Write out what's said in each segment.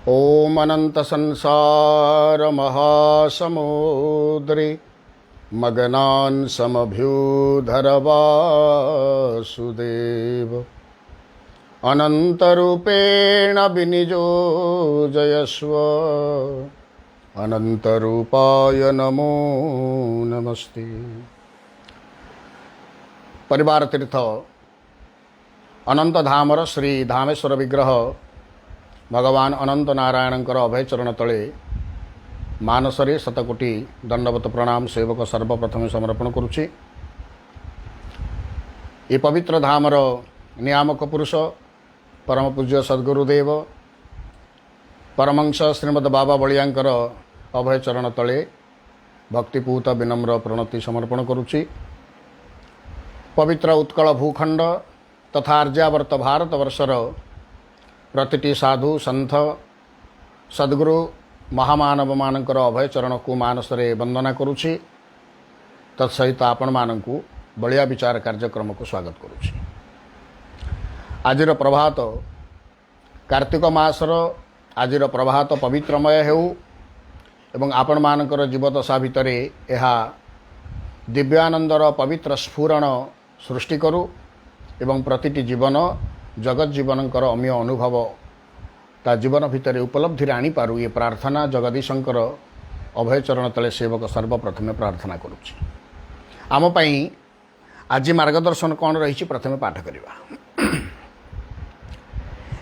ओम अनंत संसार महासमुद्रे मगनान् समभ्युधर वासुदेव अनंतरूपेण विनियोजयस्व अनंतरूपाय नमो नमस्ते। परिवार तीर्थ अनंत धामर श्री धामेश्वर विग्रह भगवान अनंत नारायणकर अभय चरण तले मानसरे शतकोटी दंडवत प्रणाम सेवक सर्वप्रथम समर्पण करुछि। ये पवित्र धामर नियामक पुरुष परम पूज्य सद्गुरुदेव परमंश श्रीमद बाबा बलियांकर अभय चरण तले भक्तिपूत विनम्र प्रणति समर्पण करुछि। पवित्र उत्कल भूखंड तथा आर्यावर्त भारत वर्षर प्रतिटी साधु संथ सद्गुरु महामानव मानकर अभय चरण को मानसरे वंदना करुछि। तत्सहित आपण मानकु बलिया विचार कार्यक्रम को स्वागत करुछि। आजिर प्रभात कार्तिक मासर आजिर प्रभात पवित्रमय हेउ एवं आपण मानकर जीवदशा भितरे एहा दिव्यानंदर पवित्र स्फुरण सृष्टि करू एवं प्रतिटी जीवन जगत जीवनकर अमीय अनुभव ता जीवन भितर उपलब्धि आनी पारू ये प्रार्थना जगदीशंकर अभय चरण तले सेवक सर्वप्रथमे प्रार्थना करुछि। आम पई आज मार्गदर्शन कौन रही प्रथमे पाठ करिबा।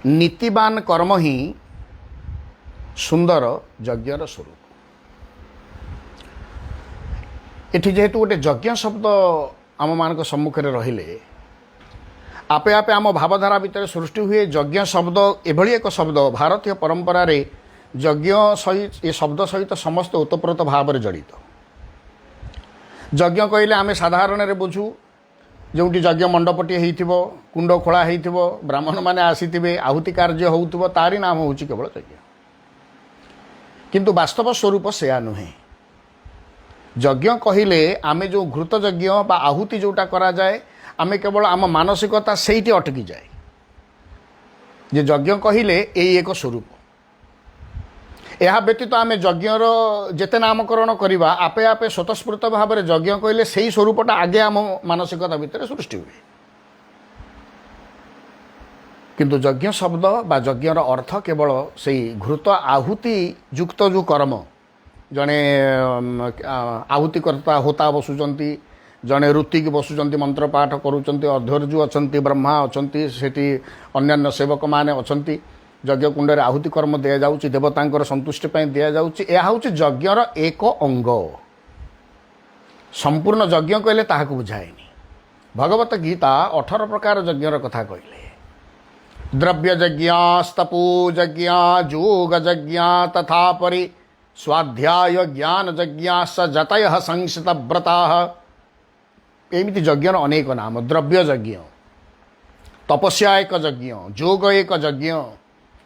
नीतिवान कर्म ही सुंदर यज्ञर स्वरूप। एठी जेहेतु गोटे यज्ञ शब्द आम मान सम्मुखें रहिले आपे आपे आम भावधारा भितर सृष्टि हुए। यज्ञ शब्द एभली एक शब्द भारतीय परंपरा रे यज्ञ सहित ये शब्द सहित समस्त ओतप्रोत भाव में जड़ित। यज्ञ कहले आम साधारण रे बुझू जोटी यज्ञ मंडपटी होइथिबो कुंड खोला होइथिबो ब्राह्मण माने आसीथिबे आहुति कार्य होउथिबो तारी नाम होउची केवल यज्ञ। किंतु वास्तव स्वरूप सेया नुहे। यज्ञ कहले आमे जो घृत यज्ञ बा आहुति जोटा करा जाए आमे केवल आम मानसिकता सेठी अटकी जाए जे यज्ञ कहले यही एक स्वरूप। यह व्यतीत आम यज्ञर जेते नामकरण करवा आपे आपे स्वतस्फूर्त भाव में यज्ञ कहले से ही स्वरूपटा आगे आम मानसिकता भितर सृष्टि हुए। किंतु यज्ञ शब्द बा यज्ञर अर्थ केवल से घृत आहुति युक्त जो कर्म जड़े आहुतिकर्ता होता बसुचंती जड़े ऋतिक बसुचंती मंत्र पाठ करुचंती अध्वर्यु अछंती ब्रह्मा अछंती सेठी अन्यान्य सेवक माने अछंती यज्ञ कुंड रे आहुति कर्म दिया जाउची देवतांकर संतुष्टि पई दिया जाउची। एहा होची यज्ञर एक अंग। संपूर्ण यज्ञ कहले ताहाकु बुझाएनी। भगवत गीता 18 प्रकार यज्ञर कथा कहले। द्रव्य यज्ञ तपो यज्ञ जोग यज्ञ तथा परि स्वाध्याय ज्ञान यज्ञ स जतय संसित व्रता। एमिति यज्ञर अनेक नाम। द्रव्य यज्ञ तपस्या एक यज्ञ जोग एक यज्ञ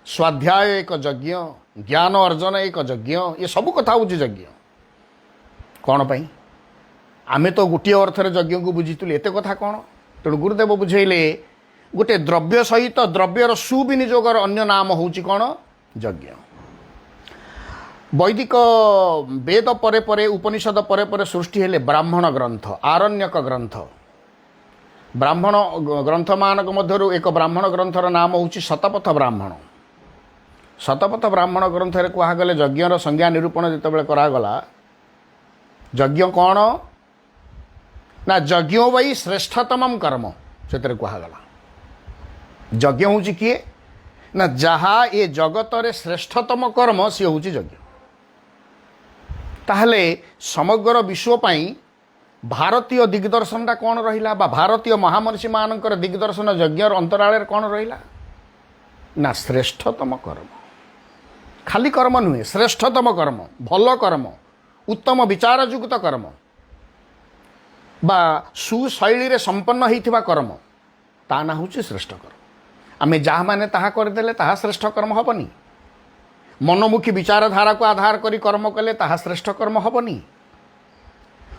स्वाध्याय एक यज्ञ ज्ञान अर्जन एक यज्ञ ये सब कथा हूँ यज्ञ। कौन पाई आमे तो गोटे अर्थ यज्ञ को बुझीलु एत कथा कौन तेणु गुरुदेव बुझेले गोटे द्रव्य सहित द्रव्यर सुविनियोगर अन्य नाम हूँ कौन यज्ञ। वैदिक वेद परे परे उपनिषद परे परे सृष्टि हेले ब्राह्मण ग्रंथ आरण्यक ग्रंथ। ब्राह्मण ग्रंथ मानक मध्यरु एक ब्राह्मण ग्रंथर नाम हूँ शतपथ ब्राह्मण। शतपथ ब्राह्मण ग्रंथ रे कहगले यज्ञर संज्ञा निरूपण जितेबाला करागला यज्ञ कौन ना यज्ञ वै श्रेष्ठतम कर्म से कहगला। यज्ञ हूँ किए ना जहा ये जगत रे श्रेष्ठतम कर्म सी हूँ यज्ञ। ताहले समग्र विश्व पाई भारतीय दिग्दर्शनटा कौन रहिला बा भारतीय महामनीषी मानकर दिग्दर्शन यज्ञर अंतराल कौन रहिला ना श्रेष्ठतम कर्म। खाली कर्म नुहे श्रेष्ठतम कर्म भल कर्म उत्तम विचारयुक्त कर्म बा सुशैली रे संपन्न होइथिबा कर्म ता ना होची श्रेष्ठ कर्म। आमे जहा माने ताहा करदेले ताहा श्रेष्ठ कर्म हबनी। मनमुखी विचारधारा को आधार करी कर्म कले ताहा श्रेष्ठ कर्म हबनी।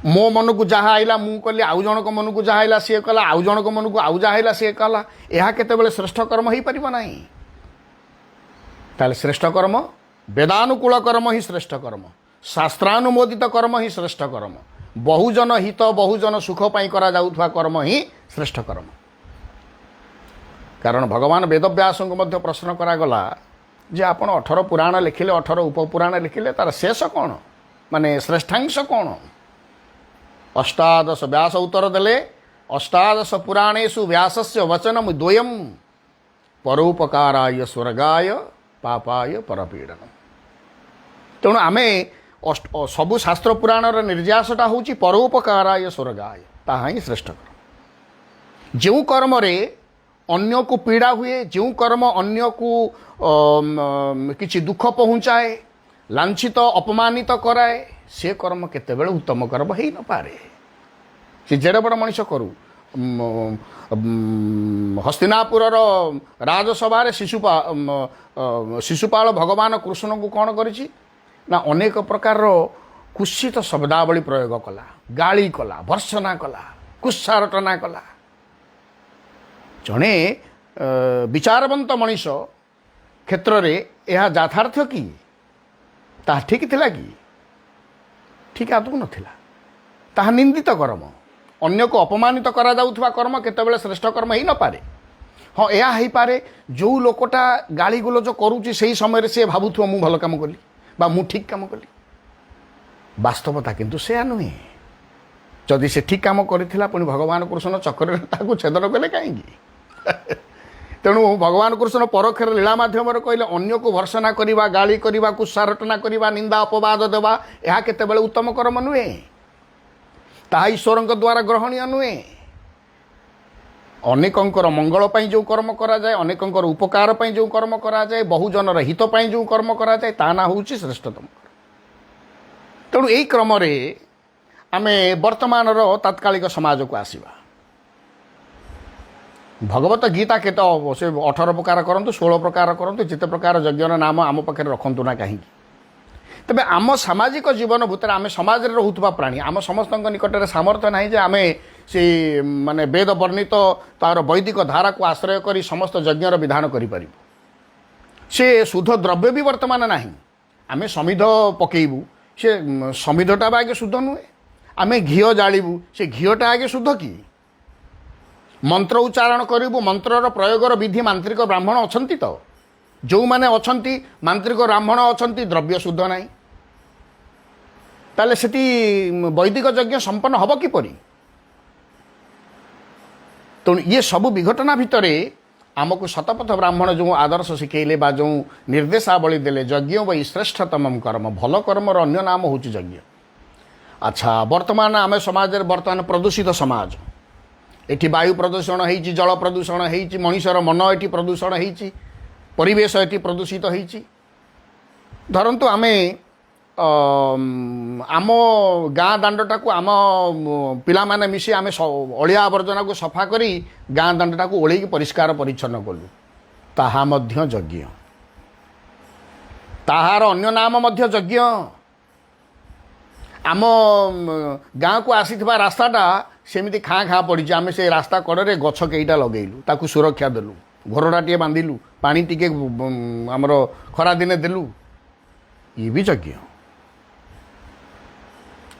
मो मन को जहाँ आइला मु कली आउ जनक मन को जहाँ आइला सी कला आउ जनक मन को आउ जहाँ आइला सी कला यह केतेबेले श्रेष्ठ कर्म हो पारिबो नाही। ताले श्रेष्ठ कर्म वेदानुकूल कर्म ही श्रेष्ठ कर्म शास्त्रानुमोदित कर्म ही श्रेष्ठ कर्म बहुजन हित बहुजन सुख पाई करा जाउथवा कर्म ही श्रेष्ठ कर्म। कारण भगवान वेदव्यास को मध्य प्रश्न करागला जे आपण 18 पुराण लिखिले 18 उपपुराण लिखिले तार शेष कौन माने श्रेष्ठांश कौन। अष्टादश व्यास उत्तर देले अष्टादश पुराणेषु व्यासस्य वचनम द्वयम परोपकाराय स्वर्गाय पापाय परपीडनम। तेणु आमे सबु शास्त्र पुराणर निर्यासटा होची परोपकाराय स्वर्गाय ताहा ही श्रेष्ठ कर्म। जो कर्म रे अन्य को पीड़ा हुए जो कर्म अन्य को किसी दुख पहुँचाए लांछित अपमानित कराए से कर्म केतेबेले उत्तम कर्म हो न पारे। से जेड़े बड़ मनीष करू हस्तिनापुर राजसभा शिशुपाल भगवान कृष्ण को कौन करिछि ना अनेक प्रकार कुत्सित शब्दावली प्रयोग कला गाली कला भर्सना कला कुत्सारटना कला। जड़े विचारवंत मनीष क्षेत्र में यह यथार्थ कि ता ठीक थिला कि ठीक आदौ नथिला ताहा निंदित कर्म अन्य को अपमानित करा जाउथवा कर्म केतेबेले श्रेष्ठ कर्म ही न पारे। हाँ यह हो पारे जो लोकटा गाली गुलज करुच्ची से समय से भावुथो मु भल काम कली बा मु ठीक काम कली वास्तवता किंतु से नुहे। जदि से ठीक काम करिथिला पुणी भगवान कृष्ण चक्र ताकू छेदन कले कहीं तेणु भगवान कृष्ण परोक्षर लीला माध्यम कहले अन्य को भर्सना करवा गाली करवा कुत्सारटना करवा निंदा अपवाद देवा यह केतेबेले उत्तम कर्म नुहे ताहा ईश्वर द्वारा ग्रहणीय नुहे। अनेकंकर मंगल पाई जो कर्म करा जाए अनेकंकर उपकार पाई जो कर्म करा जाए बहुजनर हित पाई जो कर्म करा जाए ता ना होउची श्रेष्ठतम। तेणु यही क्रम आमे वर्तमान तात्कालिक समाज को आसीबा। भगवत गीता केत से 18 प्रकार करंतु 16 प्रकार करंतु जिते प्रकार यज्ञर नाम आम पाखे रखंतु ना कहीं तबे आम सामाजिक जीवन भूतर आम समाज रे रहुतबा प्राणी आम समस्त निकट में सामर्थ्य ना जे आमे से माने वेद वर्णित तार वैदिक धारा को आश्रय करी समस्त यज्ञर विधान करि परिबु। से शुद्ध द्रव्य भी वर्तमान नाही आमे समिध पकेइबु से समिधटा आगे शुद्ध नुहे आमे घीओ जालिबु से घीओटा आगे शुद्ध कि मंत्र उच्चारण करूँ मंत्रर प्रयोगर विधि मांत्रिक ब्राह्मण अछंती तो जो माने अछंती मांत्रिक ब्राह्मण अछंती द्रव्य शुद्ध नाही ताले सेठी वैदिक यज्ञ संपन्न हब किपरि। तो ये सब विघटना भितर आमको शतपथ ब्राह्मण जो आदर्श शिखेले बा जो निर्देशावली देले यज्ञ वै श्रेष्ठतम कर्म भल कर्मर अन्य नाम होची यज्ञ। अच्छा वर्तमान आम समाज वर्तमान प्रदूषित समाज एठी वायु प्रदूषण होइछि जल प्रदूषण होइछि मनुष्यर मन एठी प्रदूषण होइछि परिवेश एठी प्रदूषित होइछि। धरंतु आमे आम गाँ दांडटा को आम पिला माने मिसी आमे अलिया आवर्जना को सफा करी गाँ दांडटा को ओळेकी परिष्कार परिच्छन्न कलु ताहा मध्य यज्ञ ताहार अन्य नाम मध्य यज्ञ। आम गाँ को आसीथिबा रास्ताटा सेमिति खाँ खाँ पड़ी आमे से रास्ता कड़े गछ केईटा लगेलु ताकू सुरक्षा देलु घरटाटे बांधिलु पानी टिके आमर खरा दिने देलु ये भी यज्ञ।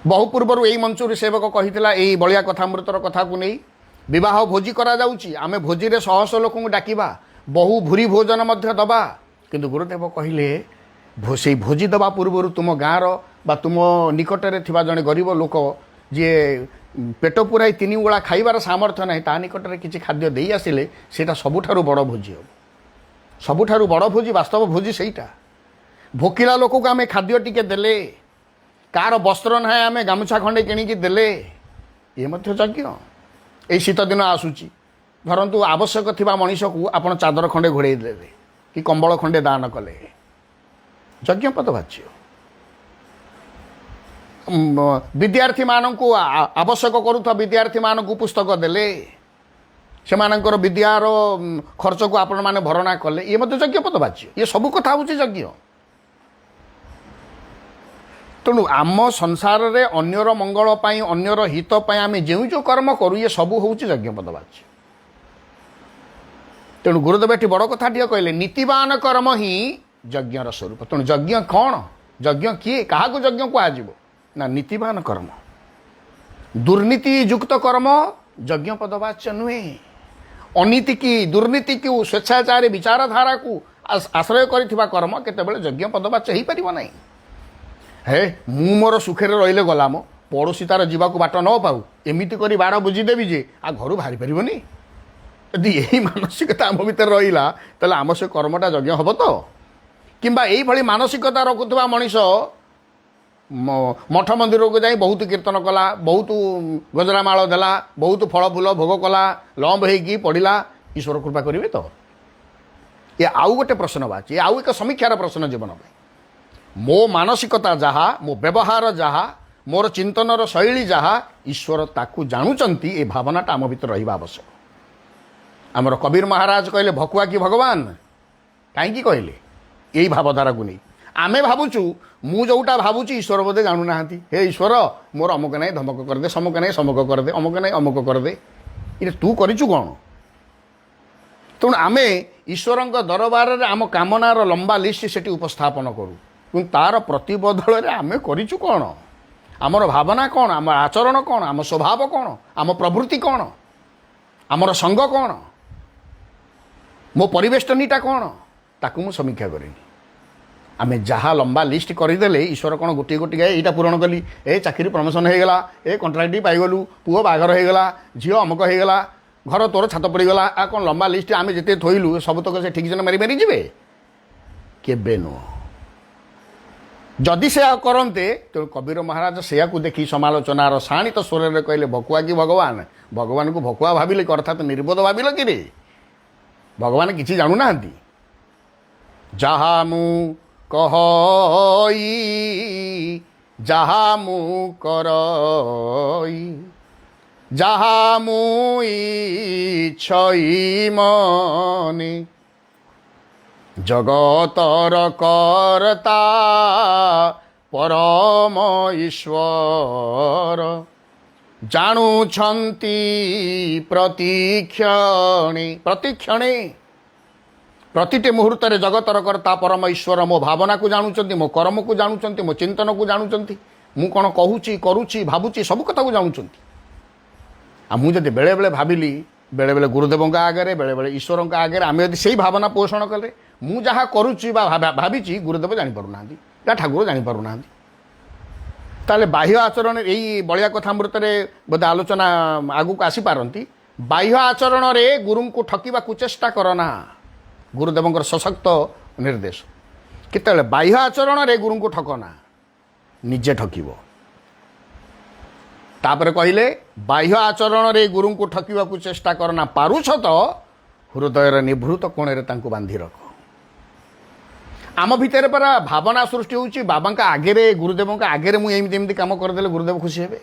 बहु पूर्वर यही मंचूर सेवक कहिथिला एई बलिया कथामृतर कथा को नहीं विवाह भोजी करा जाउची आमे भोजी रे सहस लोक को डाकिबा बहु भूरी भोजन मध्य दबा किंतु गुरुदेव कहिले से भोजी दबा पूर्वर तुम गाँर बा तुम निकटरे थिबा जने गरीब लोक जे पेट पुराई 3 ओळा खाइबार सामर्थ्य नाही ता निकटरे किछि खाद्य देई आसिले सेटा सबुठारु बड़ भोजी हो सबुठारु बड़ भोजी वास्तव भोजी सेटा भोकिला लोक को आमे खाद्य टिके देले कार वस्त्र ना आमे गामुछा खंडे किणिकी देले ये मध्य यज्ञ। ए शीत दिन आसुची धरंतु आवश्यक थिबा मनीष को आपण चादर खंडे घोड़े देले कि कंबल खंडे दान कले यज्ञ पदवाच्य। विद्यार्थी मानू आवश्यक करुवा विद्यार्थी मानू पुस्तक देले से विद्यार खर्च को आपण मैंने भरणा कले ये मत यज्ञ पदवाच्य। ये सब कथा हूँ यज्ञ। तेणु आम संसार रे अन्यर मंगल पाई अन्यर हित पाई आम जो कर्म करूँ ये सब हूँ यज्ञ पदवाच्य। तेणु गुरुदेव ये बड़ कथाटे कहले नीतिवान कर्म ही यज्ञर स्वरूप। तेणु यज्ञ कौन, यज्ञ किए, क्या यज्ञ कहुब ना नीतिवान कर्म। दुर्नीति युक्त कर्म यज्ञ पदवाच्य नुहे। अनीति की दुर्नीति को स्वेच्छाचारी विचारधारा को आश्रय कर कर्म केतबेले यज्ञ पदवाच्य हो पार ना। हे मु मोर सुखे रहिले गला मो पड़ोशी तार जीवा को बाट न पाऊ एमती कर बाड़ बुझीदेवी जे आ घर बाहरी पारनि। यदि यही मानसिकता आम भर रहा तेल आम से कर्मटा यज्ञ हम तो कि मानसिकता रखुवा मनीष मठ मंदिर को जाई बहुत कीर्तन कला, बहुत गजरामाल देला, बहुत फल फूल भोग कला, लंब होगी पढ़ला, ईश्वर कृपा करेंगे तो? ये आउ गोटे प्रश्न बाची, आउ एक समीक्षार प्रश्न जीवन में। मो मानसिकता जहाँ, मो व्यवहार जहाँ, मोर चिंतनर शैली जहाँ, ईश्वर ताकू जानुचंती। ए भावनाटा आम भीतर रहा आवश्यक। आमर कबीर महाराज कहले भकुआ कि भगवान, कहीं कहले यही भावधारा को नहीं आमे भावुचु मु जोटा भावुची ईश्वर बोधे जानू ना। हे ईश्वर मोर अमुक नहीं धमक करदे, समक नहीं समक करदे, अमुक नहीं अमुक करदे, ये तू करिचु कौन? तेणु आमे ईश्वर दरबार में आम कामनार लंबा लिस्ट से उपस्थापन करूँ, कि तार प्रतिबदल आमे करिचु कौन? आमर भावना कौन, आम आचरण कौन, आम स्वभाव कौन, आम प्रवृत्ति कौन, आमर संग कौन, मो परिवेष्टनीटा कौन, ताकू मु समीक्षा करें। आमे जहाँ लंबा लिस्ट करदेले ईश्वर कौन गोटे गोटे गाए यहाँ पूरण कली, ए चाकरी प्रमोशन होगला, ए कंट्राक्ट पाइगलु, पुओ बाघर होगला, झील अमुक होगला, घर तोर छात पड़गला, आ कौन लंबा लिस्ट आमे जिते थोइलु सब तक से ठीक जन मारी मारी जी केबे नुह। जदि से करते तो कबीर महाराज से देखी समालोचनार शाणित स्वर में कहले भकुआ कि भगवान, भगवान को भकुआ भाविले अर्थात निर्बोध भाविल कि रे? भगवान किसी जानू ना। जहा मु कहई जहा मु करई जहा मु इच्छई मने जगतर कर्ता परम ईश्वर जानुछंती प्रतिक्षणे। प्रतिक्षणे प्रतिटे मुहूर्त जगतर कर्ता परम ईश्वर मो भावना को जानुचंती, मो कर्म को जानुचंती, मो चिंतन को जानुचंती, मु कौन कहूची करुची भावुची सब कथा को जानुचंती। आ मु जदि बेले बेले भाविली, बेले बेले गुरुदेव आगे, बेले बेले ईश्वर आगे आम यदि से भावना पोषण कले मु जहाँ करुची भावी गुरुदेव जापर ना या ठाकुर जापर ना, ताले बाह्य आचरण यही बलिया कथामृत बोधे आलोचना आगू आसीपारती। बाह्य आचरण रे गुरु को ठकिबा कुचेष्टा करना, गुरुदेव सशक्त निर्देश। केतले बाह्य आचरण रे गुरु को ठकना, निजे ठकिब। तापर कहले बाह्य आचरण रे गुरु को ठकिबा चेष्टा करना, पारुछ तो हृदय निभृत कोण रे तांको बांधी रख। आम भितर परा भावना सृष्टि होची बाबा का आगे, गुरुदेव का आगे मुझे काम करदे गुरुदेव खुशी हे।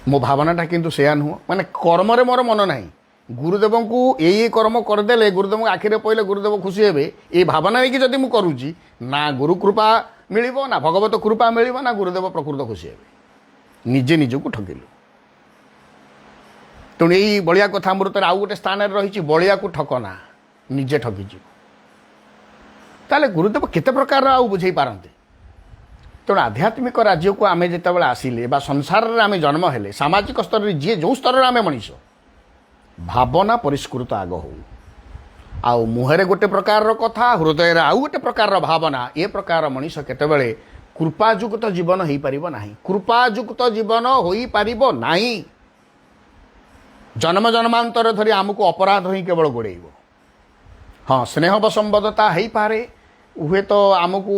मो भावनाटा किंतु सेया नुह, माने कर्म रे मोर मन नहीं, गुरुदेव को ये कर्म करदे गुरुदेव आखिरे पड़े गुरुदेव खुशी हे। ये भावना नहीं कि जदि मु करूची ना गुरु कृपा मिलिबो, ना भगवत कृपा मिलिबो, ना गुरुदेव प्रकृत खुशी हे। निजे निजको ठकिलु। तेणु यही बलिया कथामृत आउ गोटे स्थान रही बलिया को ठकना, निजे ठकीजी। ताले गुरुदेव केते प्रकार आउ बुझे पारते। तेणु आध्यात्मिक राज्य को आमे जितेबाला आसिले बा संसार रे आमे जन्म हेले, सामाजिक स्तर रे जी जो स्तर रे आमे मनीष, भावना परिष्कृत आग हो। आउ मुहरे गोटे प्रकार कथा, हृदय रे आउ गोटे प्रकार भावना, ए प्रकार मनीष केतेबेले कृपायुक्त जीवन हो पारिबो नाही। कृपायुक्त जीवन हो पारिबो नाही। जन्म जन्मांतर धरी आमको अपराध ही केवल गोड़ेब। हाँ, स्नेह बसंबद्धता हो पारे, हुए तो आमको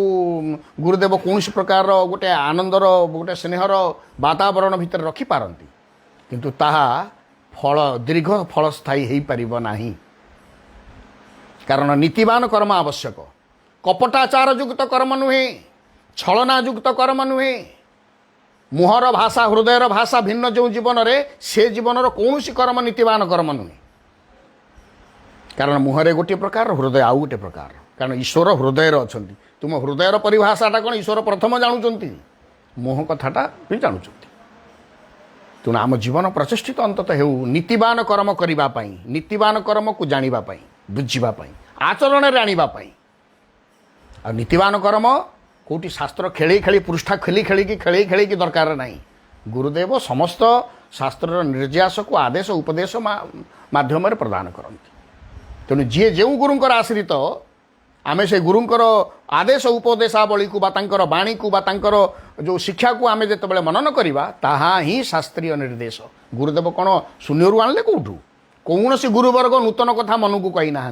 गुरुदेव कौन प्रकार गोटे आनंदर गोटे स्नेहर वातावरण भितर रखिपारती, किंतु ताहा फल दीर्घ फल स्थायी हो पारिबो नाही। कारण नीतिवान कर्म आवश्यक, कपटाचार युक्त कर्म नुहे, छलना युक्त कर्म नुहे। मुहर भाषा हृदयर भाषा भिन्न जो जीवन रे से जीवन कौन कर्म नीतिवान कर्म नुहे। कारण मुहरे गोटे प्रकार, हृदय आउ गोटे प्रकार। कारण ईश्वर हृदय अच्छा, तुम हृदयर परिभाषाटा कौन ईश्वर प्रथम जानुंट, मुह कथाटा भी जानुंट। तेणु आम जीवन प्रतिष्ठित अंततः हो नीतिवान कर्म करने, नीतिवान कर्म को जानापी, बुझापी, आचरण में आनापी। आ नीतिवान कर्म कौटी शास्त्र खेली खेली पृष्ठा खेली खेली दरकार नहीं। गुरुदेव समस्त शास्त्र निर्यास को आदेश उपदेश माध्यम प्रदान करती। तेणु जी जो गुरुंकर आश्रित आमे से गुरुंकर आदेश उपदेशावली को बाणी को जो शिक्षा को आमे जिते मनन करवा ताहा ही शास्त्रीय निर्देश। गुरुदेव कौन शून्य आणले कौटू कौन सी गुरुवर्ग नूतन कथा मन को कही ना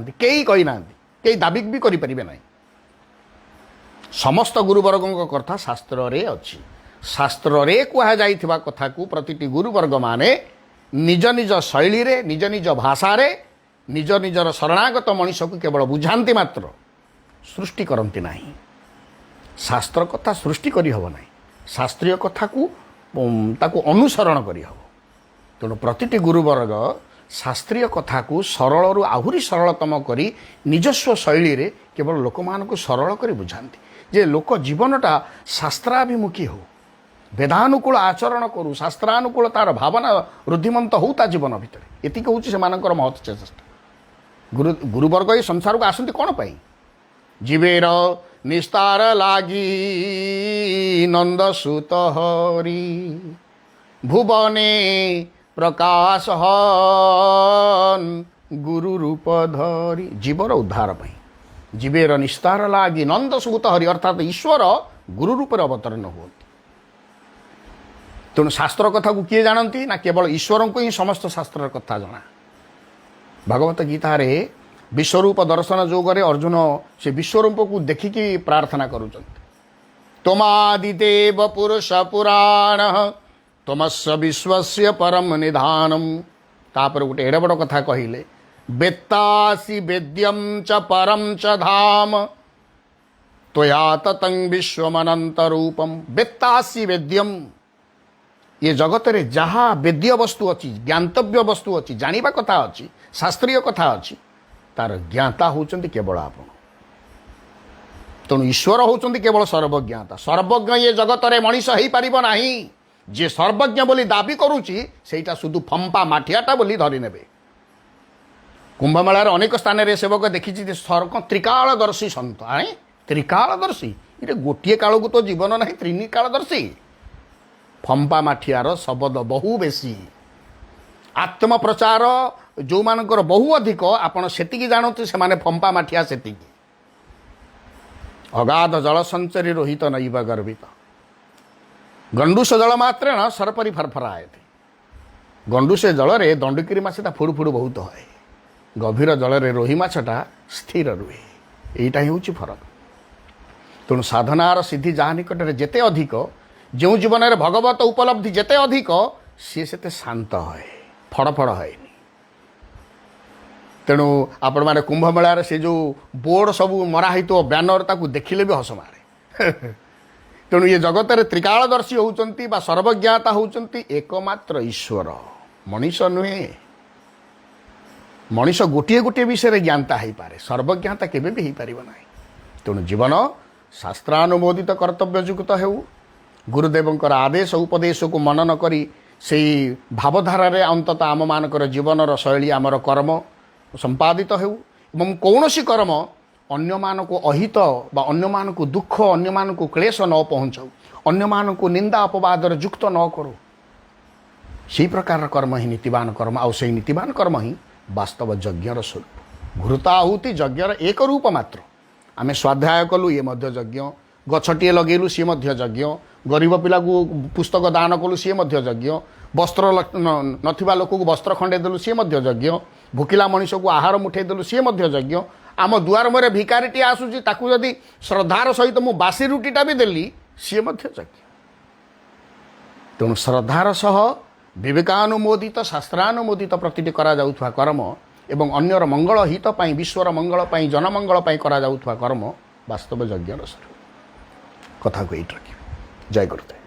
कई दाबी भी करें ना। समस्त गुरुवर्गों कथा शास्त्र रे अच्छी। शास्त्र रे कहुवा कथा को प्रतिटी गुरुवर्ग माने निज निज शैली रे निज निज भाषा रे निज निजर शरणागत मनीष को केवल बुझाती मात्र सृष्टि करती नहीं। शास्त्र कथा सृष्टि करी हब नहीं, शास्त्रीय कथा को ताकू अनुसरण करी हब। तेणु प्रतिटी गुरुवर्ग शास्त्रीय कथा को सरल रु आहुरी सरलतम करी निजस्व शैली रे केवल लोक मान को सरल करी बुझाती जे लोक जीवनटा शास्त्राभिमुखी हो, वेदानुकूल आचरण करू, शास्त्रानुकूल तार भावना वृद्धिमंत हो ता जीवन भितर। एतिक हूँ से महत् चेष्टा। गुरुवर्ग ये संसार को आसती कौन पाई? जीवेर निस्तार लागी नंद सुत हरि भुवने प्रकाश हन गुरु रूप धरी। जीवर उद्धार पाई जीवेर निस्तार लागी नंद सुत हरि अर्थात ईश्वर गुरु रूप अवतरण होती। तेणु शास्त्र कथा को किए जानती ना केवल ईश्वर को ही समस्त शास्त्र कथा जना। भगवत गीता रे विश्वरूप दर्शन जोगरे अर्जुन से विश्वरूप को देखिकी प्रार्थना करुचंती। त्वमादिदेव पुरुष पुराण तमस्य विश्वस्य परम निधानम। तापर गोटे एडे बड़ कथा कहिले वेत्तासि वेद्यम च परम च धाम त्वया ततं विश्वमनंत रूपम। वेत्तासि वेद्यम ये जगत रे जहाँ वेद्य वस्तु अच्छी ज्ञातव्य वस्तु अच्छी जानिबा कथा अच्छी शास्त्रीय कथा अच्छी तार ज्ञाता होचंती केवल आपण। तेणु ईश्वर होचंती केवल सर्वज्ञाता। सर्वज्ञ ये जगत रे मनीष हो पारिबो नाही। जे सर्वज्ञ बोली दाबी करूची सेटा शुद्ध फंपा माठियाटा बोली धरी नेबे। कुंभमेलार अनेक स्थान रे सेवक देखी त्रिकालदर्शी सन्त आए त्रिकालदर्शी ये गोटे काल को तो जीवन ना त्रिकालदर्शी। फंपा माठियार शब्द बहु बेसी आत्म प्रचार जो मानकर बहु अधिक आपण सेतिकी जानते से माने फंपा माठिया सेतिकी। अगाध जल संचरी रोहित नैव गर्भित गंडूस जल मात्र न सरपरी फरफराए थे। गंडूसे जल रे दंडुकिरी माछटा फुड़ फुड़ बहुत है, गभीर जल रे रोही माछटा स्थिर रुहे। यहीटा ही होची फरक। तेणु साधनार सिद्धि जहाँ निकट में जेते अधिक जो जीवन में भगवत उपलब्धि जेते अधिक सी सेते शांत है फड़फड़ है। तेणु आपण मैंने कुंभ मेलार से जो बोर्ड सब मराही तो बैनर ताकू देखिले भी हस मारे। तेणु ये जगत में त्रिकालदर्शी होउचंती बा सर्वज्ञाता होउचंती एकमात्र ईश्वर, मनीष नुहे। मनीष गोटे गोटे विषय ज्ञाता हो पारे, सर्वज्ञाता केबे भी हो पारिबो नाही। तेणु जीवन शास्त्रानुमोदित कर्तव्ययुक्त हो, गुरुदेवंकर आदेश उपदेश को मनन करी से भावधारा रे अंततः आम मानकर जीवनर शैली आमर कर्म संपादित हो एवं कौनसी कर्म अन्य मान को अहित बा अन्य मान को दुख अन्य मान को क्लेश न पहुँचाऊ, अन्य मान को निंदा अपवादर युक्त न करो। से प्रकार कर्म ही नीतिवान कर्म। आउ से नीतिवान कर्म ही वास्तव यज्ञर स्वरूप। घृताहुति यज्ञर एक रूप मात्र। आमे स्वाध्याय कलु ये मध्य यज्ञ, गछटिए लगेलु सी मध्य यज्ञ, गरीब पिला को पुस्तक दान कलु सी मध्य यज्ञ, वस्त्र नथिबा लोक को वस्त्र खंडे देलु सी मध्य यज्ञ, भूकिला मनीष को आहार मुठे देलु सी मध्य यज्ञ। आम दुआर मुरे भिकारीटी आसुची ताकू जदि श्रद्धार सहित मु बासी रुटीटा भी देली सी मध्य यज्ञ। तेणु श्रद्धार सह विवेकानुमोदित शास्त्रानुमोदित प्रतिटी करा जाउथवा कर्म एवं अन्यर मंगल हित पाई विश्वर मंगल पाई जनमंगल पाई करा जाउथवा कर्म वास्तव यज्ञर स्वरूप। कथा को एट रखिए। जय गुरुदेव।